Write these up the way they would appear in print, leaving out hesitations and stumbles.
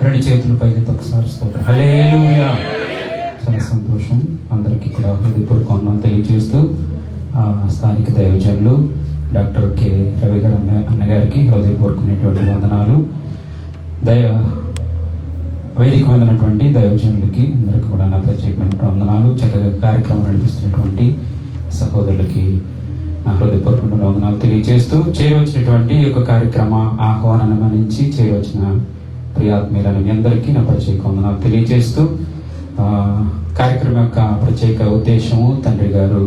రెండు చేతులు పైకి ఒకసారి స్తోత్రం. హల్లెలూయా. చాలా సంతోషం. అందరికీ కూడా హృదయపూర్వక వందనాలు తెలియజేస్తూ స్థానిక దైవజనులు డాక్టర్ కె రవి గారు అన్నగారికి హృదయపూర్వకమైనటువంటి వందనాలు. వేదిక మీదనటువంటి దైవజనులకి అందరికీ కూడా నా ప్రత్యేకమైన వందనాలు. చక్కగా కార్యక్రమం నడిపిస్తున్నటువంటి సహోదరులకి నా హృదయపూర్వకమైన వందనాలు తెలియజేస్తూ చేరవచ్చినటువంటి ఈ యొక్క కార్యక్రమ ఆహ్వానాన్ని మన్నించి చేరవచ్చిన ప్రియాత్మీయులను మీ అందరికీ నా ప్రత్యేక వందనాలు తెలియజేస్తూ కార్యక్రమం యొక్క ప్రత్యేక ఉద్దేశము తండ్రి గారు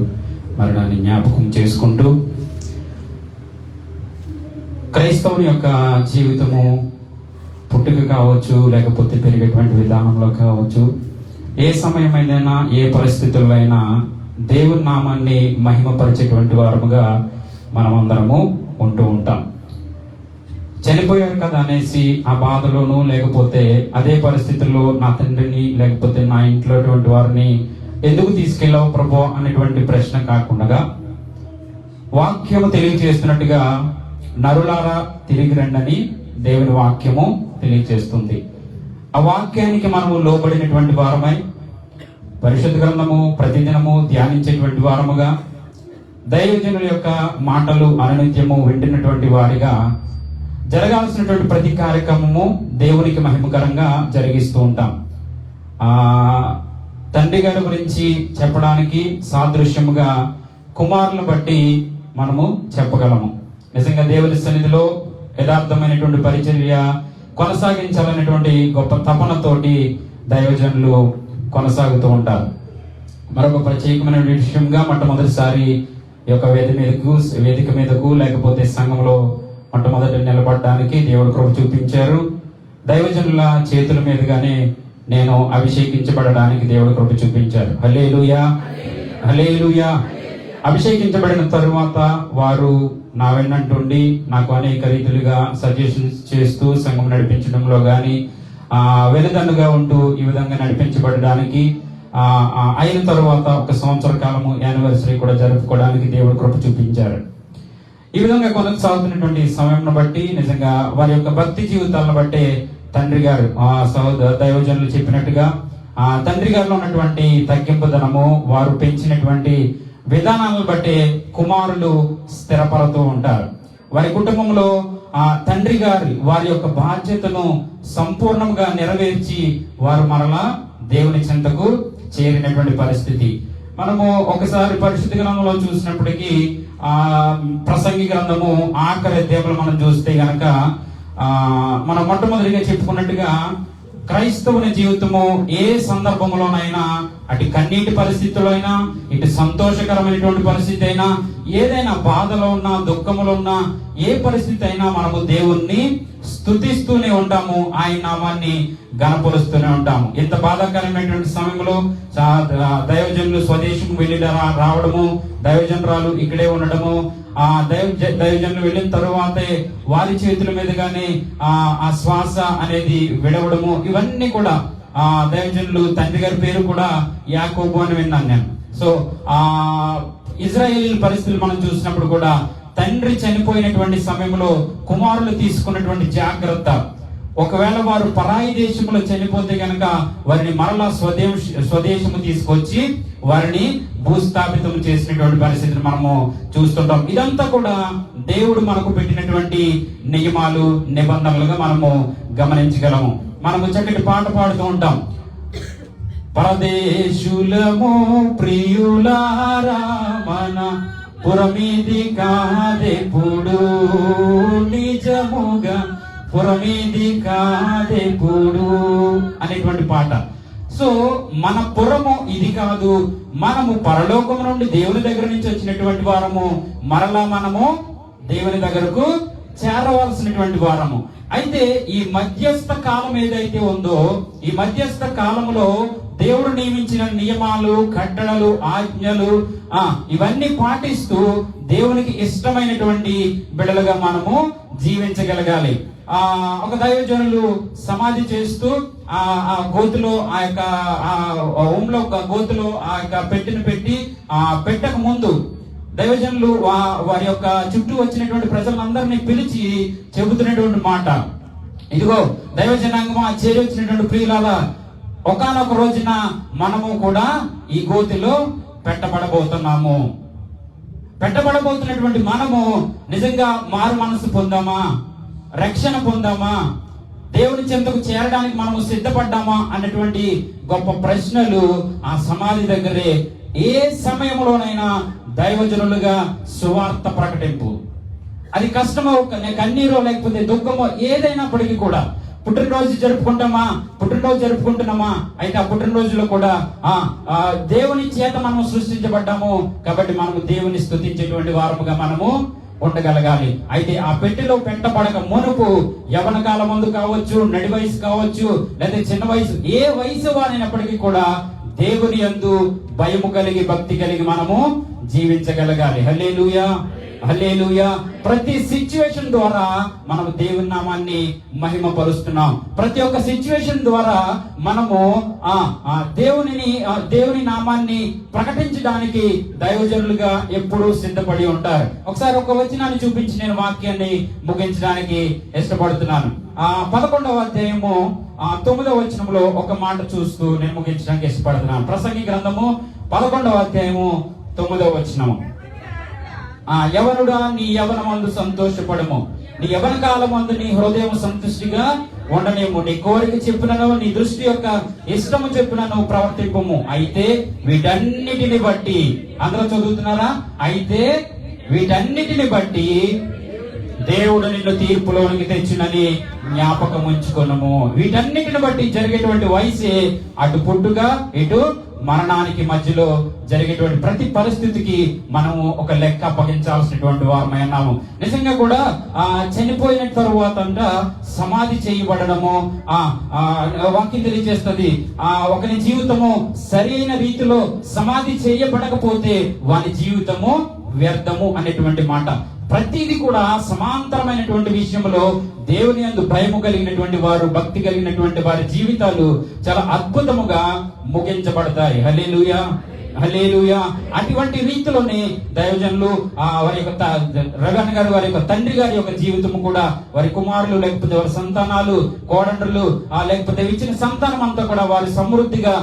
మరణాన్ని జ్ఞాపకం చేసుకుంటూ క్రైస్తవుని యొక్క జీవితము పుట్టుక కావచ్చు, లేకపోతే పెరిగేటువంటి విధానంలో కావచ్చు, ఏ సమయమైనా ఏ పరిస్థితుల్లో అయినా దేవుని నామాన్ని మహిమపరిచేటువంటి వారముగా మనమందరము ఉంటూ ఉంటాం. చనిపోయారు కదా అనేసి ఆ బాధలోనూ, లేకపోతే అదే పరిస్థితుల్లో నా తండ్రిని లేకపోతే నా ఇంట్లో వారిని ఎందుకు తీసుకెళ్ళావు ప్రభు అనేటువంటి ప్రశ్న కాకుండా వాక్యము తెలియజేస్తున్నట్టుగా నరులారా తిరిగి రండని దేవుని వాక్యము తెలియజేస్తుంది. ఆ వాక్యానికి మనము లోబడినటువంటి వారమై పరిశుద్ధ గ్రంథము ప్రతిదినము ధ్యానించేటువంటి వారముగా దైవజనుల యొక్క మాటలు అనునిత్యము వింటున్నటువంటి వారిగా జరగాల్సినటువంటి ప్రతి కార్యక్రమము దేవునికి మహిమకరంగా జరిగిస్తూ ఉంటాం. తండ్రి గారి గురించి చెప్పడానికి సాదృశ్యముగా కుమారులను బట్టి మనము చెప్పగలము. నిజంగా దేవుని సన్నిధిలో యథార్థమైనటువంటి పరిచర్య కొనసాగించాలనేటువంటి గొప్ప తపనతోటి దైవజనులు కొనసాగుతూ ఉంటారు. మరొక ప్రత్యేకమైన విషయంగా మొట్టమొదటిసారి ఈ యొక్క వేదిక మీదకు లేకపోతే సంఘంలో మొట్టమొదటి నిలబడడానికి దేవుడు కృప చూపించారు. దైవజనుల చేతుల మీదుగానే నేను అభిషేకించబడడానికి దేవుడు కృప చూపించారు. హల్లెలూయా, హల్లెలూయా. అభిషేకించబడిన తరువాత వారు నా వెన్నంటుండి నాకు అనేక రీతులుగా సజెషన్స్ చేస్తూ సంఘం నడిపించడంలో కానీ వెనుదన్నుగా ఉంటూ ఈ విధంగా నడిపించబడడానికి అయిన తరువాత ఒక సంవత్సర కాలము యానివర్సరీ కూడా జరుపుకోవడానికి దేవుడు కృప చూపించారు. ఈ విధంగా కొనసాగుతున్నటువంటి సమయంను బట్టి నిజంగా వారి యొక్క భక్తి జీవితాలను బట్టే తండ్రి గారు దైవజనులు చెప్పినట్టుగా తండ్రి గారిలో ఉన్నటువంటి తగ్గింపుదనము, వారు పెంచినటువంటి విధానాలను బట్టే కుమారులు స్థిరపడుతూ ఉంటారు. వారి కుటుంబంలో తండ్రి గారి వారి యొక్క బాధ్యతను సంపూర్ణంగా నెరవేర్చి వారు మరలా దేవుని చెంతకు చేరినటువంటి పరిస్థితి. మనము ఒకసారి పరిశుద్ధ గ్రంథంలో చూసినప్పటికీ ప్రసంగి గ్రంథము ఆఖరి అధ్యాయంలో మనం చూస్తే గనక మనం మొట్టమొదటిగా చెప్పుకున్నట్టుగా క్రైస్తవుని జీవితము ఏ సందర్భంలోనైనా, అటు కన్నీటి పరిస్థితుల్లో అయినా, ఇటు సంతోషకరమైనటువంటి పరిస్థితి అయినా, ఏదైనా బాధలో ఉన్నా దుఃఖంలో ఉన్నా, ఏ పరిస్థితి అయినా మనము దేవుణ్ణి స్తుతిస్తూనే ఉంటాము, ఆయన నామాన్ని గణపరుస్తూనే ఉంటాము. ఇంత బాధాకరమైనటువంటి సమయంలో దైవజనులు స్వదేశం వెళ్ళి రావడము, దైవజనరాలు ఇక్కడే ఉండడము, దైవజనులు వెళ్ళిన తరువాతే వారి చేతుల మీదుగానే ఆ శ్వాస అనేది విడవడము, ఇవన్నీ కూడా దైవజనులు తండ్రి గారి పేరు కూడా యాకోబు అని విన్నాను నేను. సో ఇజ్రాయేల్ పరిస్థితులు మనం చూసినప్పుడు కూడా తండ్రి చనిపోయినటువంటి సమయంలో కుమారులు తీసుకున్నటువంటి జాగ్రత్త, ఒకవేళ వారు పరాయి దేశంలో చనిపోతే గనక వారిని మరలా స్వదేశము తీసుకొచ్చి వారిని భూస్థాపితం చేసినటువంటి పరిస్థితిని మనము చూస్తుంటాం. ఇదంతా కూడా దేవుడు మనకు పెట్టినటువంటి నియమాలు, నిబంధనలుగా మనము గమనించగలము. మనము చక్కటి పాట పాడుతూ ఉంటాం. పరదేశులము ప్రియులారా మన పురమీది కాదెప్పుడు, నిజముగా పురమీది కాదెప్పుడు అనేటువంటి పాట. సో మన పురము ఇది కాదు, మనము పరలోకం నుండి దేవుని దగ్గర నుంచి వచ్చినటువంటి వారము, మరలా మనము దేవుని దగ్గరకు చేరవలసినటువంటి వారము. అయితే ఈ మధ్యస్థ కాలం ఏదైతే ఉందో, ఈ మధ్యస్థ కాలంలో దేవుడు నియమించిన నియమాలు, కట్టడలు, ఆజ్ఞలు ఇవన్నీ పాటిస్తూ దేవునికి ఇష్టమైనటువంటి బిడ్డలుగా మనము జీవించగలగాలి. ఒక దైవజనులు సమాధి చేస్తూ ఆ గోతులో ఆ యొక్క హోంలో గోతులో ఆ యొక్క పెట్టెను పెట్టి పెట్టక ముందు దైవజనులు వారి యొక్క చుట్టూ వచ్చినటువంటి ప్రజలందరినీ పిలిచి చెబుతున్నటువంటి మాట, ఇదిగో దైవ జనాంగమా చేరి వచ్చినటువంటి ప్రియులారా, ఒకానొక రోజున మనము కూడా ఈ గోతిలో పెట్టబడబోతున్నాము. పెట్టబడబోతున్నటువంటి మనము నిజంగా మారు మనసు పొందామా, రక్షణ పొందామా, దేవుని చెంతకు చేరడానికి మనము సిద్ధపడ్డామా అన్నటువంటి గొప్ప ప్రశ్నలు ఆ సమాధి దగ్గరే ఏ సమయంలోనైనా దైవజనులుగా సువార్త ప్రకటింపు. అది కష్టమో, కన్నీరో, లేకపోతే దుఃఖమో ఏదైనప్పటికీ కూడా, పుట్టినరోజు జరుపుకుంటున్నామా, అయితే ఆ పుట్టినరోజులో కూడా దేవుని చేత మనం సృష్టించబడ్డాము కాబట్టి మనము దేవుని స్తుతించేటువంటి వారముగా మనము ఉండగలగాలి. అయితే ఆ పెట్టెలో పెట్టబడక మునుపు యవన కాలం ముందు కావచ్చు, నడి వయసు కావచ్చు, లేదా చిన్న వయసు, ఏ వయసు వారైనప్పటికీ కూడా దేవుని యందు భయము కలిగి, భక్తి కలిగి మనము జీవించగలగాలి. హల్లెలూయా, హల్లెలూయా. ప్రతి సిచ్యువేషన్ ద్వారా మనం దేవుని నామాన్ని మహిమపరుస్తున్నాం. ప్రతి ఒక్క సిచ్యువేషన్ ద్వారా మనము దేవుని నామాన్ని ప్రకటించడానికి దైవజనులుగా ఎప్పుడూ సిద్ధపడి ఉంటారు. ఒకసారి ఒక వచనాన్ని చూపించి నేను వాక్యాన్ని ముగించడానికి ఇష్టపడుతున్నాను. 11వ అధ్యాయము 9వ వచనంలో ఒక మాట చూస్తూ నేను ముగించడానికి ఇష్టపడుతున్నాను. ప్రసంగి గ్రంథము 11వ అధ్యాయము 9వ వచనము. యవనుడా, నీ యవనమందు సంతోషపడము, నీ యవన కాలమందు నీ హృదయం సంతుష్టిగా ఉండనేమో, నీ కోరిక చెప్పినను, నీ దృష్టి యొక్క ఇష్టము చెప్పినను ప్రవర్తింపము. అయితే వీటన్నిటిని బట్టి, అందరూ చదువుతున్నారా? అయితే వీటన్నిటిని బట్టి దేవుడు నిన్ను తీర్పులోనికి తెచ్చునని జ్ఞాపకం ఉంచుకొనుము. వీటన్నిటిని బట్టి జరిగేటువంటి వయసే అటు పుట్టుగా ఇటు మరణానికి మధ్యలో జరిగేటువంటి ప్రతి పరిస్థితికి మనము ఒక లెక్క అప్పగించాల్సినటువంటి వారమై ఉన్నాము. నిజంగా కూడా చనిపోయిన తరువాత సమాధి చేయబడము వాక్యం తెలియజేస్తుంది. ఒకరి జీవితము సరైన రీతిలో సమాధి చేయబడకపోతే వాని జీవితము వ్యర్థము అనేటువంటి మాట. ప్రతిదీ కూడా సమాంతరమైనటువంటి విషయంలో దేవుని యందు భయము కలిగినటువంటి వారు, భక్తి కలిగినటువంటి వారి జీవితాలు చాలా అద్భుతముగా ముగించబడతాయి. హల్లెలూయా, హల్లెలూయా. అటువంటి రీతిలోనే దైవజనులు వారి యొక్క రగన్ గారు, వారి యొక్క తండ్రి గారి యొక్క జీవితము కూడా, వారి కుమారులు లేకపోతే వారి సంతానాలు, కోడండ్రులు లేకపోతే ఇచ్చిన సంతానం అంతా కూడా వారి సమృద్ధిగా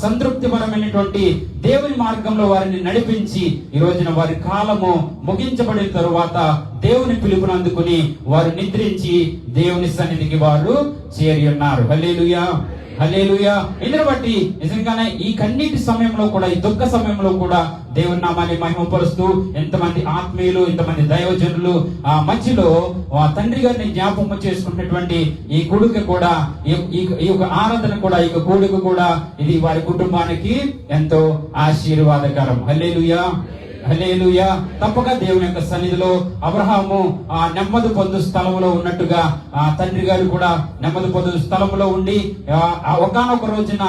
సంతృప్తిపరమైనటువంటి దేవుని మార్గంలో వారిని నడిపించి ఈ రోజున వారి కాలము ముగించబడిన తరువాత దేవుని పిలుపును అందుకుని వారు నిద్రించి దేవుని సన్నిధికి వారు చేరి ఉన్నారు. హల్లెలూయా, హల్లెలూయా. ఇందును బట్టి నిజంగానే ఈ కన్నీటి సమయంలో కూడా, ఈ దుఃఖ సమయంలో కూడా దేవుని నామాన్ని మహిమపరుస్తూ ఎంతమంది ఆత్మీయులు, ఎంతమంది దైవజనులు మధ్యలో తండ్రి గారిని జ్ఞాపకం చేసుకున్నటువంటి ఈ కొడుకు కూడా, ఈ యొక్క ఆరాధన కూడా, ఈ యొక్క కూడుకు కూడా ఇది వారి కుటుంబానికి ఎంతో ఆశీర్వాదకరం. హల్లెలూయా, హల్లెలూయా. తప్పక దేవుని యొక్క సన్నిధిలో అబ్రహాము నెమ్మది పొందు స్థలంలో ఉన్నట్టుగా తండ్రి గారు కూడా నెమ్మది పొందు స్థలంలో ఉండి ఒకానొక రోజున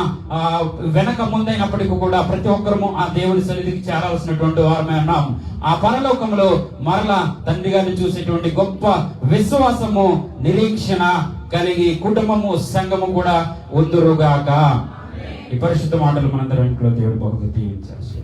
వెనక ముందైనప్పటికీ కూడా ప్రతి ఒక్కరము ఆ దేవుని సన్నిధికి చేరాల్సినటువంటి వారమే ఉన్నాం. ఆ పరలోకంలో మరలా తండ్రి గారిని చూసేటువంటి గొప్ప విశ్వాసము, నిరీక్షణ కలిగి కుటుంబము, సంఘము కూడా ఉందురుగాక. ఈ పరిశుద్ధ మాటలు మనందరం ఇంట్లో దేవుడి బాబుకు దీవించాలి.